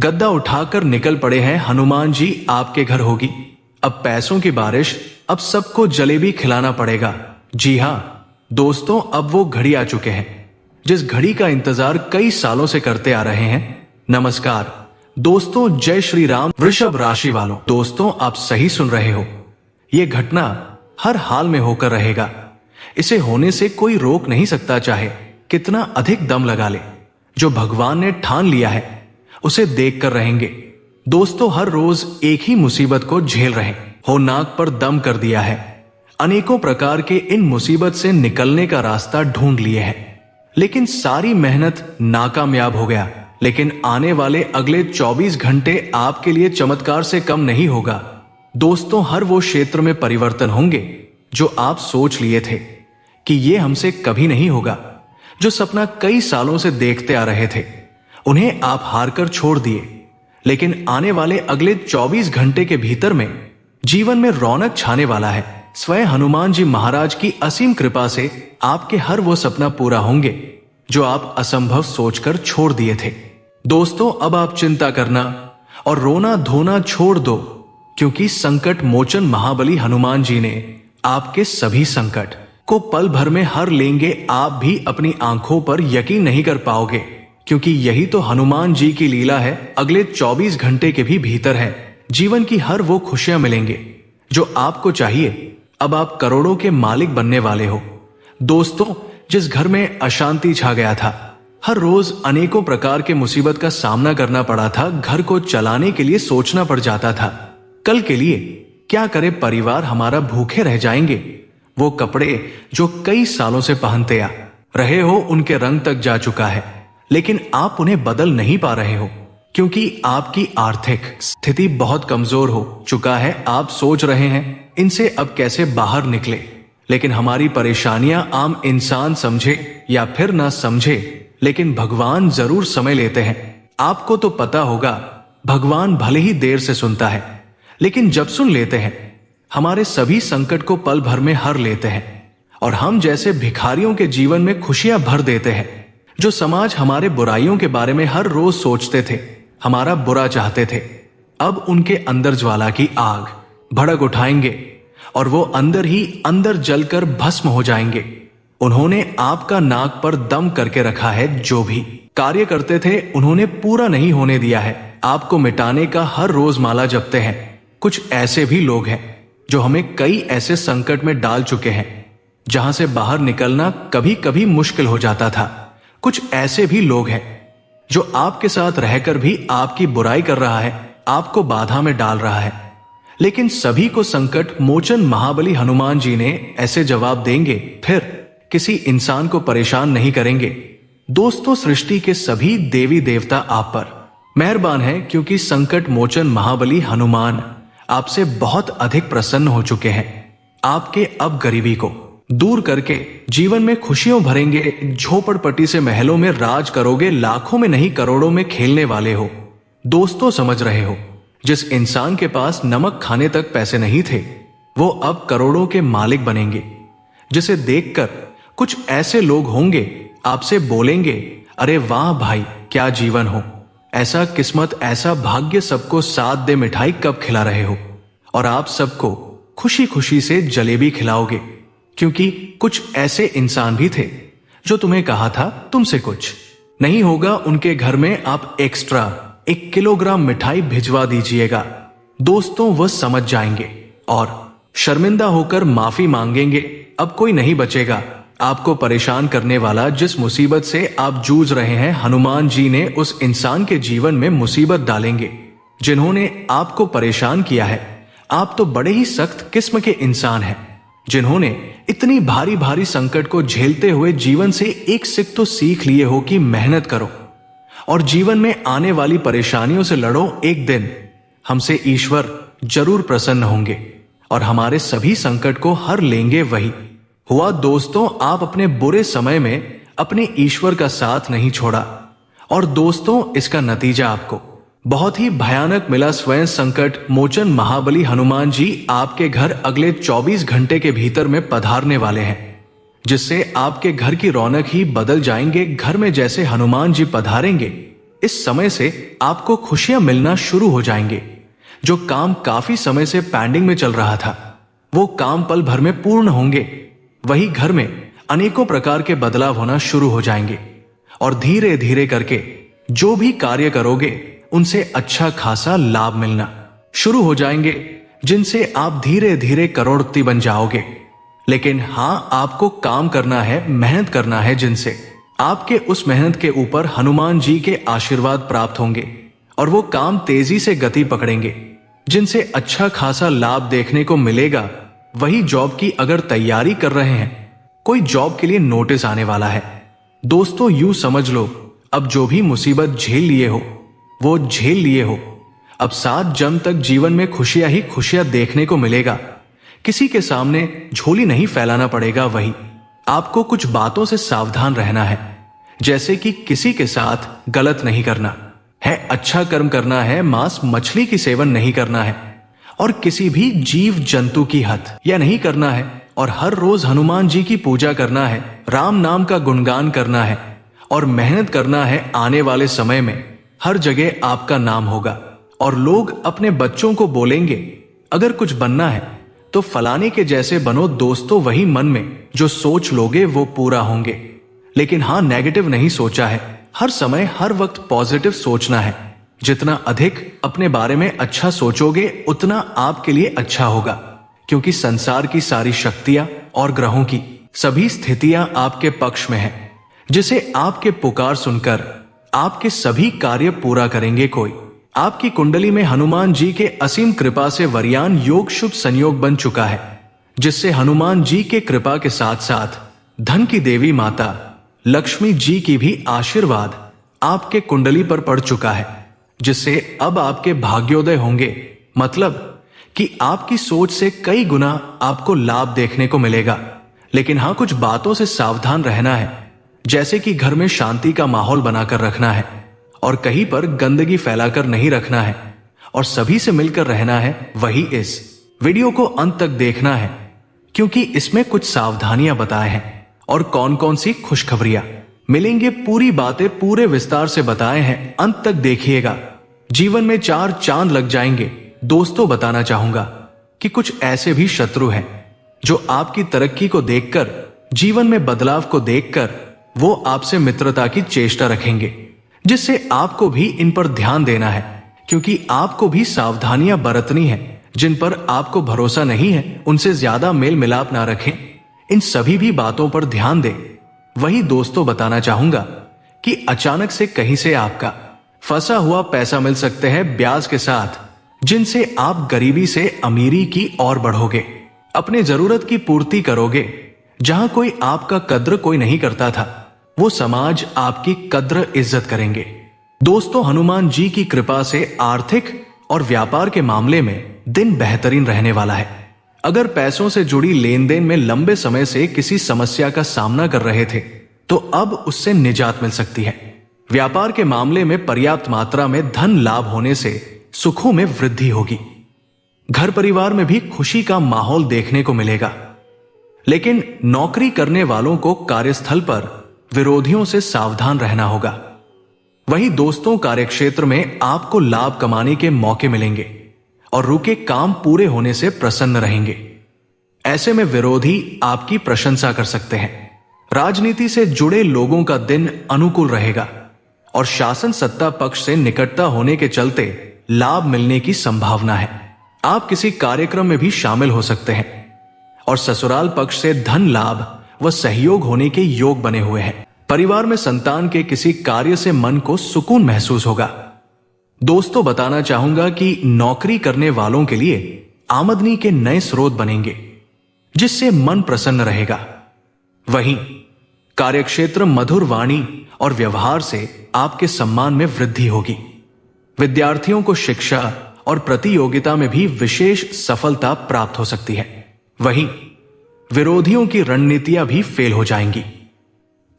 गद्दा उठाकर निकल पड़े हैं। हनुमान जी आपके घर होगी अब पैसों की बारिश, अब सबको जलेबी खिलाना पड़ेगा। जी हाँ दोस्तों, अब वो घड़ी आ चुके हैं जिस घड़ी का इंतजार कई सालों से करते आ रहे हैं। नमस्कार दोस्तों, जय श्री राम। वृषभ राशि वालों, दोस्तों आप सही सुन रहे हो, ये घटना हर हाल में होकर रहेगा। इसे होने से कोई रोक नहीं सकता, चाहे कितना अधिक दम लगा ले। जो भगवान ने ठान लिया है उसे देख कर रहेंगे। दोस्तों हर रोज एक ही मुसीबत को झेल रहे हो, नाक पर दम कर दिया है। अनेकों प्रकार के इन मुसीबत से निकलने का रास्ता ढूंढ लिए हैं, लेकिन सारी मेहनत नाकामयाब हो गया। लेकिन आने वाले अगले 24 घंटे आपके लिए चमत्कार से कम नहीं होगा। दोस्तों हर वो क्षेत्र में परिवर्तन होंगे जो आप सोच लिए थे कि ये हमसे कभी नहीं होगा। जो सपना कई सालों से देखते आ रहे थे उन्हें आप हारकर छोड़ दिए, लेकिन आने वाले अगले 24 घंटे के भीतर में जीवन में रौनक छाने वाला है। स्वयं हनुमान जी महाराज की असीम कृपा से आपके हर वो सपना पूरा होंगे जो आप असंभव सोचकर छोड़ दिए थे। दोस्तों अब आप चिंता करना और रोना धोना छोड़ दो, क्योंकि संकट मोचन महाबली हनुमान जी ने आपके सभी संकट को पल भर में हर लेंगे। आप भी अपनी आंखों पर यकीन नहीं कर पाओगे, क्योंकि यही तो हनुमान जी की लीला है। अगले 24 घंटे के भी भीतर है जीवन की हर वो खुशियां मिलेंगे जो आपको चाहिए। अब आप करोड़ों के मालिक बनने वाले हो। दोस्तों जिस घर में अशांति छा गया था, हर रोज अनेकों प्रकार के मुसीबत का सामना करना पड़ा था, घर को चलाने के लिए सोचना पड़ जाता था, कल के लिए क्या करे परिवार हमारा, भूखे रह जाएंगे। वो कपड़े जो कई सालों से पहनते आ रहे हो उनके रंग तक जा चुका है, लेकिन आप उन्हें बदल नहीं पा रहे हो, क्योंकि आपकी आर्थिक स्थिति बहुत कमजोर हो चुका है। आप सोच रहे हैं इनसे अब कैसे बाहर निकले, लेकिन हमारी परेशानियां आम इंसान समझे या फिर ना समझे, लेकिन भगवान जरूर समय लेते हैं। आपको तो पता होगा भगवान भले ही देर से सुनता है, लेकिन जब सुन लेते हैं हमारे सभी संकट को पल भर में हर लेते हैं और हम जैसे भिखारियों के जीवन में खुशियां भर देते हैं। जो समाज हमारे बुराइयों के बारे में हर रोज सोचते थे, हमारा बुरा चाहते थे, अब उनके अंदर ज्वाला की आग भड़क उठाएंगे और वो अंदर ही अंदर जलकर भस्म हो जाएंगे। उन्होंने आपका नाक पर दम करके रखा है, जो भी कार्य करते थे उन्होंने पूरा नहीं होने दिया है। आपको मिटाने का हर रोज माला जपते हैं। कुछ ऐसे भी लोग हैं जो हमें कई ऐसे संकट में डाल चुके हैं जहां से बाहर निकलना कभी कभी मुश्किल हो जाता था। कुछ ऐसे भी लोग हैं जो आपके साथ रहकर भी आपकी बुराई कर रहा है, आपको बाधा में डाल रहा है, लेकिन सभी को संकट मोचन महाबली हनुमान जी ने ऐसे जवाब देंगे, फिर किसी इंसान को परेशान नहीं करेंगे। दोस्तों सृष्टि के सभी देवी देवता आप पर मेहरबान हैं, क्योंकि संकट मोचन महाबली हनुमान आपसे बहुत अधिक प्रसन्न हो चुके हैं। आपके अब गरीबी को दूर करके जीवन में खुशियों भरेंगे। झोपड़पट्टी से महलों में राज करोगे, लाखों में नहीं करोड़ों में खेलने वाले हो। दोस्तों समझ रहे हो, जिस इंसान के पास नमक खाने तक पैसे नहीं थे वो अब करोड़ों के मालिक बनेंगे, जिसे देखकर कुछ ऐसे लोग होंगे आपसे बोलेंगे, अरे वाह भाई क्या जीवन हो, ऐसा किस्मत ऐसा भाग्य, सबको साथ दे मिठाई कब खिला रहे हो। और आप सबको खुशी खुशी से जलेबी खिलाओगे, क्योंकि कुछ ऐसे इंसान भी थे जो तुम्हें कहा था तुमसे कुछ नहीं होगा, उनके घर में आप एक्स्ट्रा 1 किलोग्राम मिठाई भिजवा दीजिएगा। दोस्तों वह समझ जाएंगे और शर्मिंदा होकर माफी मांगेंगे। अब कोई नहीं बचेगा आपको परेशान करने वाला। जिस मुसीबत से आप जूझ रहे हैं, हनुमान जी ने उस इंसान के जीवन में मुसीबत डालेंगे जिन्होंने आपको परेशान किया है। आप तो बड़े ही सख्त किस्म के इंसान हैं, जिन्होंने इतनी भारी भारी संकट को झेलते हुए जीवन से एक सीख तो सीख लिए हो कि मेहनत करो और जीवन में आने वाली परेशानियों से लड़ो। एक दिन हमसे ईश्वर जरूर प्रसन्न होंगे और हमारे सभी संकट को हर लेंगे। वही हुआ दोस्तों, आप अपने बुरे समय में अपने ईश्वर का साथ नहीं छोड़ा और दोस्तों इसका नतीजा आपको बहुत ही भयानक मिला। स्वयं संकट मोचन महाबली हनुमान जी आपके घर अगले 24 घंटे के भीतर में पधारने वाले हैं, जिससे आपके घर की रौनक ही बदल जाएंगे। घर में जैसे हनुमान जी पधारेंगे इस समय से आपको खुशियां मिलना शुरू हो जाएंगे। जो काम काफी समय से पेंडिंग में चल रहा था, वो काम पल भर में पूर्ण होंगे। वही घर में अनेकों प्रकार के बदलाव होना शुरू हो जाएंगे और धीरे धीरे करके जो भी कार्य करोगे उनसे अच्छा खासा लाभ मिलना शुरू हो जाएंगे, जिनसे आप धीरे धीरे करोड़पति बन जाओगे। लेकिन हां, आपको काम करना है, मेहनत करना है, जिनसे आपके उस मेहनत के ऊपर हनुमान जी के आशीर्वाद प्राप्त होंगे और वो काम तेजी से गति पकड़ेंगे, जिनसे अच्छा खासा लाभ देखने को मिलेगा। वही जॉब की अगर तैयारी कर रहे हैं, कोई जॉब के लिए नोटिस आने वाला है। दोस्तों, यूं समझ लो, अब जो भी मुसीबत झेल लिए हो वो झेल लिए हो। अब 7 जन्म तक जीवन में खुशियां ही खुशियां देखने को मिलेगा। किसी के सामने झोली नहीं फैलाना पड़ेगा। वही आपको कुछ बातों से सावधान रहना है, जैसे कि किसी के साथ गलत नहीं करना है, अच्छा कर्म करना है, मांस मछली की सेवन नहीं करना है और किसी भी जीव जंतु की हत्या नहीं करना है और हर रोज हनुमान जी की पूजा करना है, राम नाम का गुणगान करना है और मेहनत करना है। आने वाले समय में हर जगह आपका नाम होगा और लोग अपने बच्चों को बोलेंगे, अगर कुछ बनना है तो फलाने के जैसे बनो। दोस्तों, वही मन में जो सोच लोगे वो पूरा होंगे। लेकिन हां, नेगेटिव नहीं सोचा है। हर समय हर वक्त पॉजिटिव सोचना है। जितना अधिक अपने बारे में अच्छा सोचोगे उतना आपके लिए अच्छा होगा, क्योंकि संसार की सारी शक्तियां और ग्रहों की सभी स्थितियां आपके पक्ष में हैं, जिसे आपके पुकार सुनकर आपके सभी कार्य पूरा करेंगे। कोई आपकी कुंडली में हनुमान जी के असीम कृपा से वरयान योग शुभ संयोग बन चुका है, जिससे हनुमान जी के कृपा के साथ साथ धन की देवी माता लक्ष्मी जी की भी आशीर्वाद आपके कुंडली पर पड़ चुका है, जिससे अब आपके भाग्योदय होंगे। मतलब कि आपकी सोच से कई गुना आपको लाभ देखने को मिलेगा। लेकिन हां, कुछ बातों से सावधान रहना है, जैसे कि घर में शांति का माहौल बनाकर रखना है और कहीं पर गंदगी फैलाकर नहीं रखना है और सभी से मिलकर रहना है। वही इस वीडियो को अंत तक देखना है, क्योंकि इसमें कुछ सावधानियां बताए हैं और कौन कौन सी खुशखबरियां मिलेंगे, पूरी बातें पूरे विस्तार से बताए हैं। अंत तक देखिएगा, जीवन में 4 चांद लग जाएंगे। दोस्तों, बताना चाहूंगा कि कुछ ऐसे भी शत्रु हैं जो आपकी तरक्की को देखकर, जीवन में बदलाव को देखकर वो आपसे मित्रता की चेष्टा रखेंगे, जिससे आपको भी इन पर ध्यान देना है, क्योंकि आपको भी सावधानियां बरतनी है। जिन पर आपको भरोसा नहीं है उनसे ज्यादा मेल मिलाप ना रखें। इन सभी भी बातों पर ध्यान दें। वही दोस्तों, बताना चाहूंगा कि अचानक से कहीं से आपका फंसा हुआ पैसा मिल सकते हैं ब्याज के साथ, जिनसे आप गरीबी से अमीरी की ओर बढ़ोगे, अपने जरूरत की पूर्ति करोगे। जहां कोई आपका कद्र कोई नहीं करता था, वो समाज आपकी कद्र इज्जत करेंगे। दोस्तों, हनुमान जी की कृपा से आर्थिक और व्यापार के मामले में दिन बेहतरीन रहने वाला है। अगर पैसों से जुड़ी लेन देन में लंबे समय से किसी समस्या का सामना कर रहे थे, तो अब उससे निजात मिल सकती है। व्यापार के मामले में पर्याप्त मात्रा में धन लाभ होने से सुखों में वृद्धि होगी। घर परिवार में भी खुशी का माहौल देखने को मिलेगा। लेकिन नौकरी करने वालों को कार्यस्थल पर विरोधियों से सावधान रहना होगा। वही दोस्तों, कार्यक्षेत्र में आपको लाभ कमाने के मौके मिलेंगे और रुके काम पूरे होने से प्रसन्न रहेंगे। ऐसे में विरोधी आपकी प्रशंसा कर सकते हैं। राजनीति से जुड़े लोगों का दिन अनुकूल रहेगा और शासन सत्ता पक्ष से निकटता होने के चलते लाभ मिलने की संभावना है। आप किसी कार्यक्रम में भी शामिल हो सकते हैं और ससुराल पक्ष से धन लाभ व सहयोग होने के योग बने हुए हैं। परिवार में संतान के किसी कार्य से मन को सुकून महसूस होगा। दोस्तों, बताना चाहूंगा कि नौकरी करने वालों के लिए आमदनी के नए स्रोत बनेंगे, जिससे मन प्रसन्न रहेगा। वहीं कार्यक्षेत्र मधुर वाणी और व्यवहार से आपके सम्मान में वृद्धि होगी। विद्यार्थियों को शिक्षा और प्रतियोगिता में भी विशेष सफलता प्राप्त हो सकती है। वहीं विरोधियों की रणनीतियां भी फेल हो जाएंगी।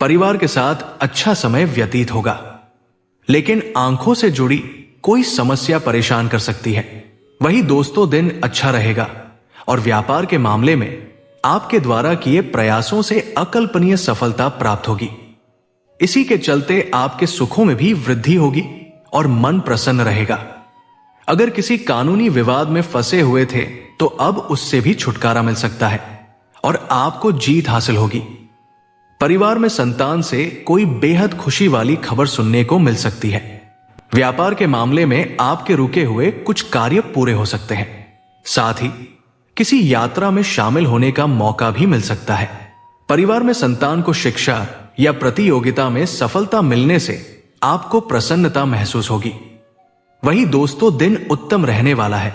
परिवार के साथ अच्छा समय व्यतीत होगा, लेकिन आंखों से जुड़ी कोई समस्या परेशान कर सकती है। वही दोस्तों, दिन अच्छा रहेगा और व्यापार के मामले में आपके द्वारा किए प्रयासों से अकल्पनीय सफलता प्राप्त होगी। इसी के चलते आपके सुखों में भी वृद्धि होगी और मन प्रसन्न रहेगा। अगर किसी कानूनी विवाद में फंसे हुए थे तो अब उससे भी छुटकारा मिल सकता है और आपको जीत हासिल होगी। परिवार में संतान से कोई बेहद खुशी वाली खबर सुनने को मिल सकती है। व्यापार के मामले में आपके रुके हुए कुछ कार्य पूरे हो सकते हैं। साथ ही किसी यात्रा में शामिल होने का मौका भी मिल सकता है। परिवार में संतान को शिक्षा या प्रतियोगिता में सफलता मिलने से आपको प्रसन्नता महसूस होगी। वहीं दोस्तों, दिन उत्तम रहने वाला है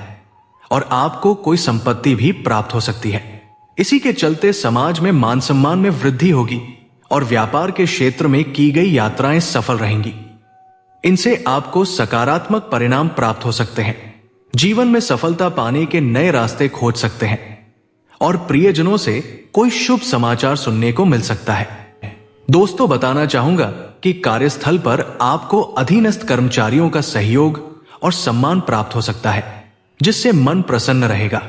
और आपको कोई संपत्ति भी प्राप्त हो सकती है। इसी के चलते समाज में मान सम्मान में वृद्धि होगी और व्यापार के क्षेत्र में की गई यात्राएं सफल रहेंगी। इनसे आपको सकारात्मक परिणाम प्राप्त हो सकते हैं। जीवन में सफलता पाने के नए रास्ते खोज सकते हैं और प्रियजनों से कोई शुभ समाचार सुनने को मिल सकता है। दोस्तों, बताना चाहूंगा कि कार्यस्थल पर आपको अधीनस्थ कर्मचारियों का सहयोग और सम्मान प्राप्त हो सकता है, जिससे मन प्रसन्न रहेगा।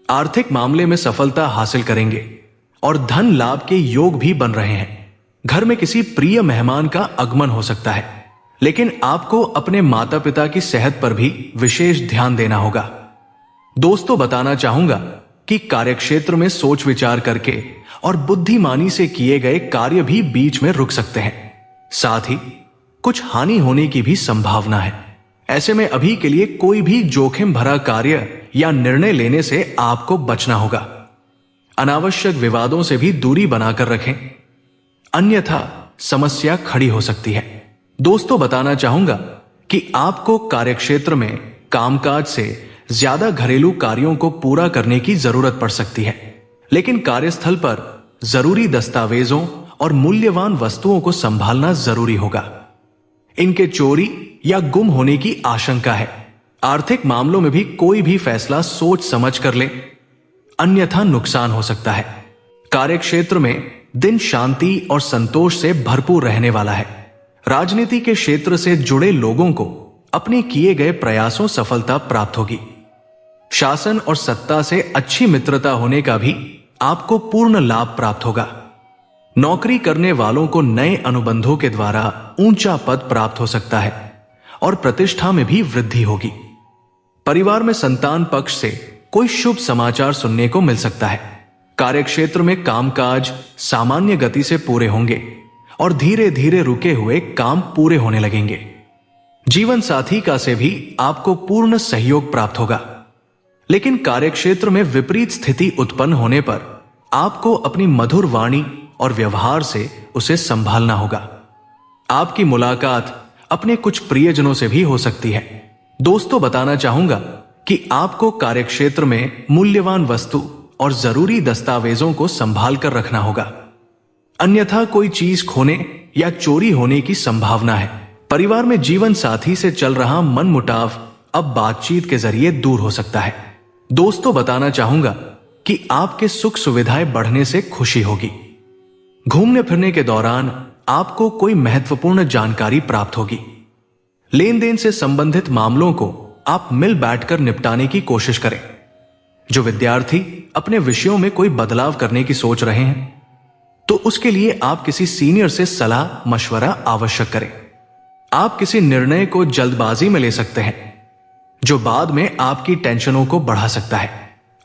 आर्थिक मामले में सफलता हासिल करेंगे और धन लाभ के योग भी बन रहे हैं। घर में किसी प्रिय मेहमान का आगमन हो सकता है, लेकिन आपको अपने माता पिता की सेहत पर भी विशेष ध्यान देना होगा। दोस्तों, बताना चाहूंगा कि कार्यक्षेत्र में सोच विचार करके और बुद्धिमानी से किए गए कार्य भी बीच में रुक सकते हैं। साथ ही कुछ हानि होने की भी संभावना है। ऐसे में अभी के लिए कोई भी जोखिम भरा कार्य या निर्णय लेने से आपको बचना होगा। अनावश्यक विवादों से भी दूरी बनाकर रखें, अन्यथा समस्या खड़ी हो सकती है। दोस्तों, बताना चाहूंगा कि आपको कार्यक्षेत्र में कामकाज से ज्यादा घरेलू कार्यों को पूरा करने की जरूरत पड़ सकती है, लेकिन कार्यस्थल पर जरूरी दस्तावेजों और मूल्यवान वस्तुओं को संभालना जरूरी होगा। इनके चोरी या गुम होने की आशंका है। आर्थिक मामलों में भी कोई भी फैसला सोच समझ कर ले, अन्यथा नुकसान हो सकता है। कार्यक्षेत्र में दिन शांति और संतोष से भरपूर रहने वाला है। राजनीति के क्षेत्र से जुड़े लोगों को अपने किए गए प्रयासों सफलता प्राप्त होगी। शासन और सत्ता से अच्छी मित्रता होने का भी आपको पूर्ण लाभ प्राप्त होगा। नौकरी करने वालों को नए अनुबंधों के द्वारा ऊंचा पद प्राप्त हो सकता है और प्रतिष्ठा में भी वृद्धि होगी। परिवार में संतान पक्ष से कोई शुभ समाचार सुनने को मिल सकता है। कार्यक्षेत्र में कामकाज सामान्य गति से पूरे होंगे और धीरे धीरे रुके हुए काम पूरे होने लगेंगे। जीवन साथी का से भी आपको पूर्ण सहयोग प्राप्त होगा, लेकिन कार्यक्षेत्र में विपरीत स्थिति उत्पन्न होने पर आपको अपनी मधुर वाणी और व्यवहार से उसे संभालना होगा। आपकी मुलाकात अपने कुछ प्रियजनों से भी हो सकती है। दोस्तों, बताना चाहूंगा कि आपको कार्यक्षेत्र में मूल्यवान वस्तु और जरूरी दस्तावेजों को संभाल कर रखना होगा, अन्यथा कोई चीज खोने या चोरी होने की संभावना है। परिवार में जीवन साथी से चल रहा मनमुटाव अब बातचीत के जरिए दूर हो सकता है। दोस्तों, बताना चाहूंगा कि आपके सुख सुविधाएं बढ़ने से खुशी होगी। घूमने फिरने के दौरान आपको कोई महत्वपूर्ण जानकारी प्राप्त होगी। लेन देन से संबंधित मामलों को आप मिल बैठकर निपटाने की कोशिश करें। जो विद्यार्थी अपने विषयों में कोई बदलाव करने की सोच रहे हैं, तो उसके लिए आप किसी सीनियर से सलाह मशवरा आवश्यक करें। आप किसी निर्णय को जल्दबाजी में ले सकते हैं, जो बाद में आपकी टेंशनों को बढ़ा सकता है।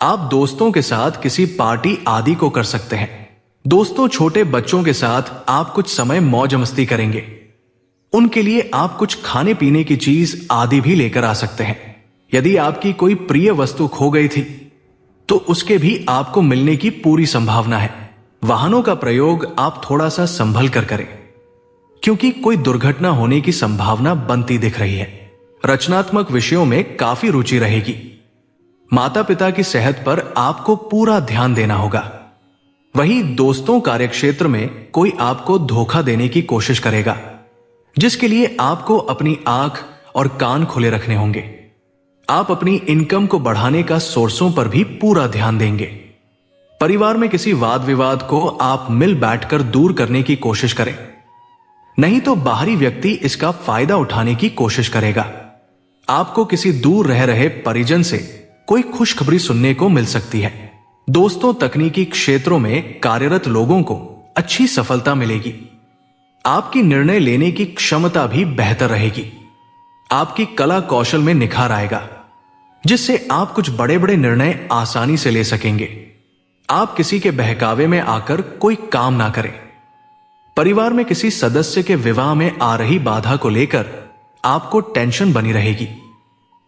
आप दोस्तों के साथ किसी पार्टी आदि को कर सकते हैं। दोस्तों, छोटे बच्चों के साथ आप कुछ समय मौज मस्ती करेंगे। उनके लिए आप कुछ खाने पीने की चीज आदि भी लेकर आ सकते हैं। यदि आपकी कोई प्रिय वस्तु खो गई थी, तो उसके भी आपको मिलने की पूरी संभावना है। वाहनों का प्रयोग आप थोड़ा सा संभल कर करें, क्योंकि कोई दुर्घटना होने की संभावना बनती दिख रही है। रचनात्मक विषयों में काफी रुचि रहेगी। माता पिता की सेहत पर आपको पूरा ध्यान देना होगा। वहीं दोस्तों, कार्यक्षेत्र में कोई आपको धोखा देने की कोशिश करेगा, जिसके लिए आपको अपनी आंख और कान खुले रखने होंगे। आप अपनी इनकम को बढ़ाने का सोर्सों पर भी पूरा ध्यान देंगे। परिवार में किसी वाद विवाद को आप मिल बैठकर दूर करने की कोशिश करें, नहीं तो बाहरी व्यक्ति इसका फायदा उठाने की कोशिश करेगा। आपको किसी दूर रह रहे परिजन से कोई खुशखबरी सुनने को मिल सकती है। दोस्तों, तकनीकी क्षेत्रों में कार्यरत लोगों को अच्छी सफलता मिलेगी। आपकी निर्णय लेने की क्षमता भी बेहतर रहेगी। आपकी कला कौशल में निखार आएगा, जिससे आप कुछ बड़े बड़े निर्णय आसानी से ले सकेंगे। आप किसी के बहकावे में आकर कोई काम ना करें। परिवार में किसी सदस्य के विवाह में आ रही बाधा को लेकर आपको टेंशन बनी रहेगी।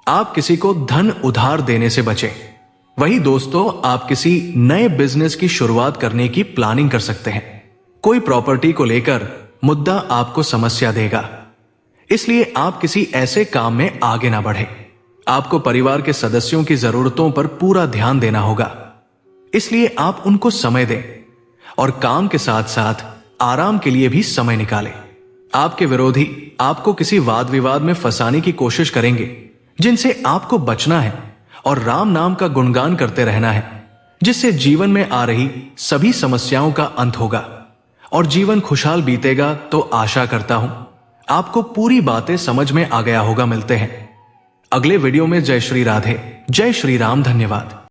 आप किसी को धन उधार देने से बचें। वही दोस्तों, आप किसी नए बिजनेस की शुरुआत करने की प्लानिंग कर सकते हैं। कोई प्रॉपर्टी को लेकर मुद्दा आपको समस्या देगा, इसलिए आप किसी ऐसे काम में आगे ना बढ़े। आपको परिवार के सदस्यों की जरूरतों पर पूरा ध्यान देना होगा, इसलिए आप उनको समय दें और काम के साथ साथ आराम के लिए भी समय निकालें। आपके विरोधी आपको किसी वाद विवाद में फंसाने की कोशिश करेंगे, जिनसे आपको बचना है और राम नाम का गुणगान करते रहना है, जिससे जीवन में आ रही सभी समस्याओं का अंत होगा और जीवन खुशहाल बीतेगा। तो आशा करता हूं आपको पूरी बातें समझ में आ गया होगा। मिलते हैं अगले वीडियो में। जय श्री राधे, जय श्री राम, धन्यवाद।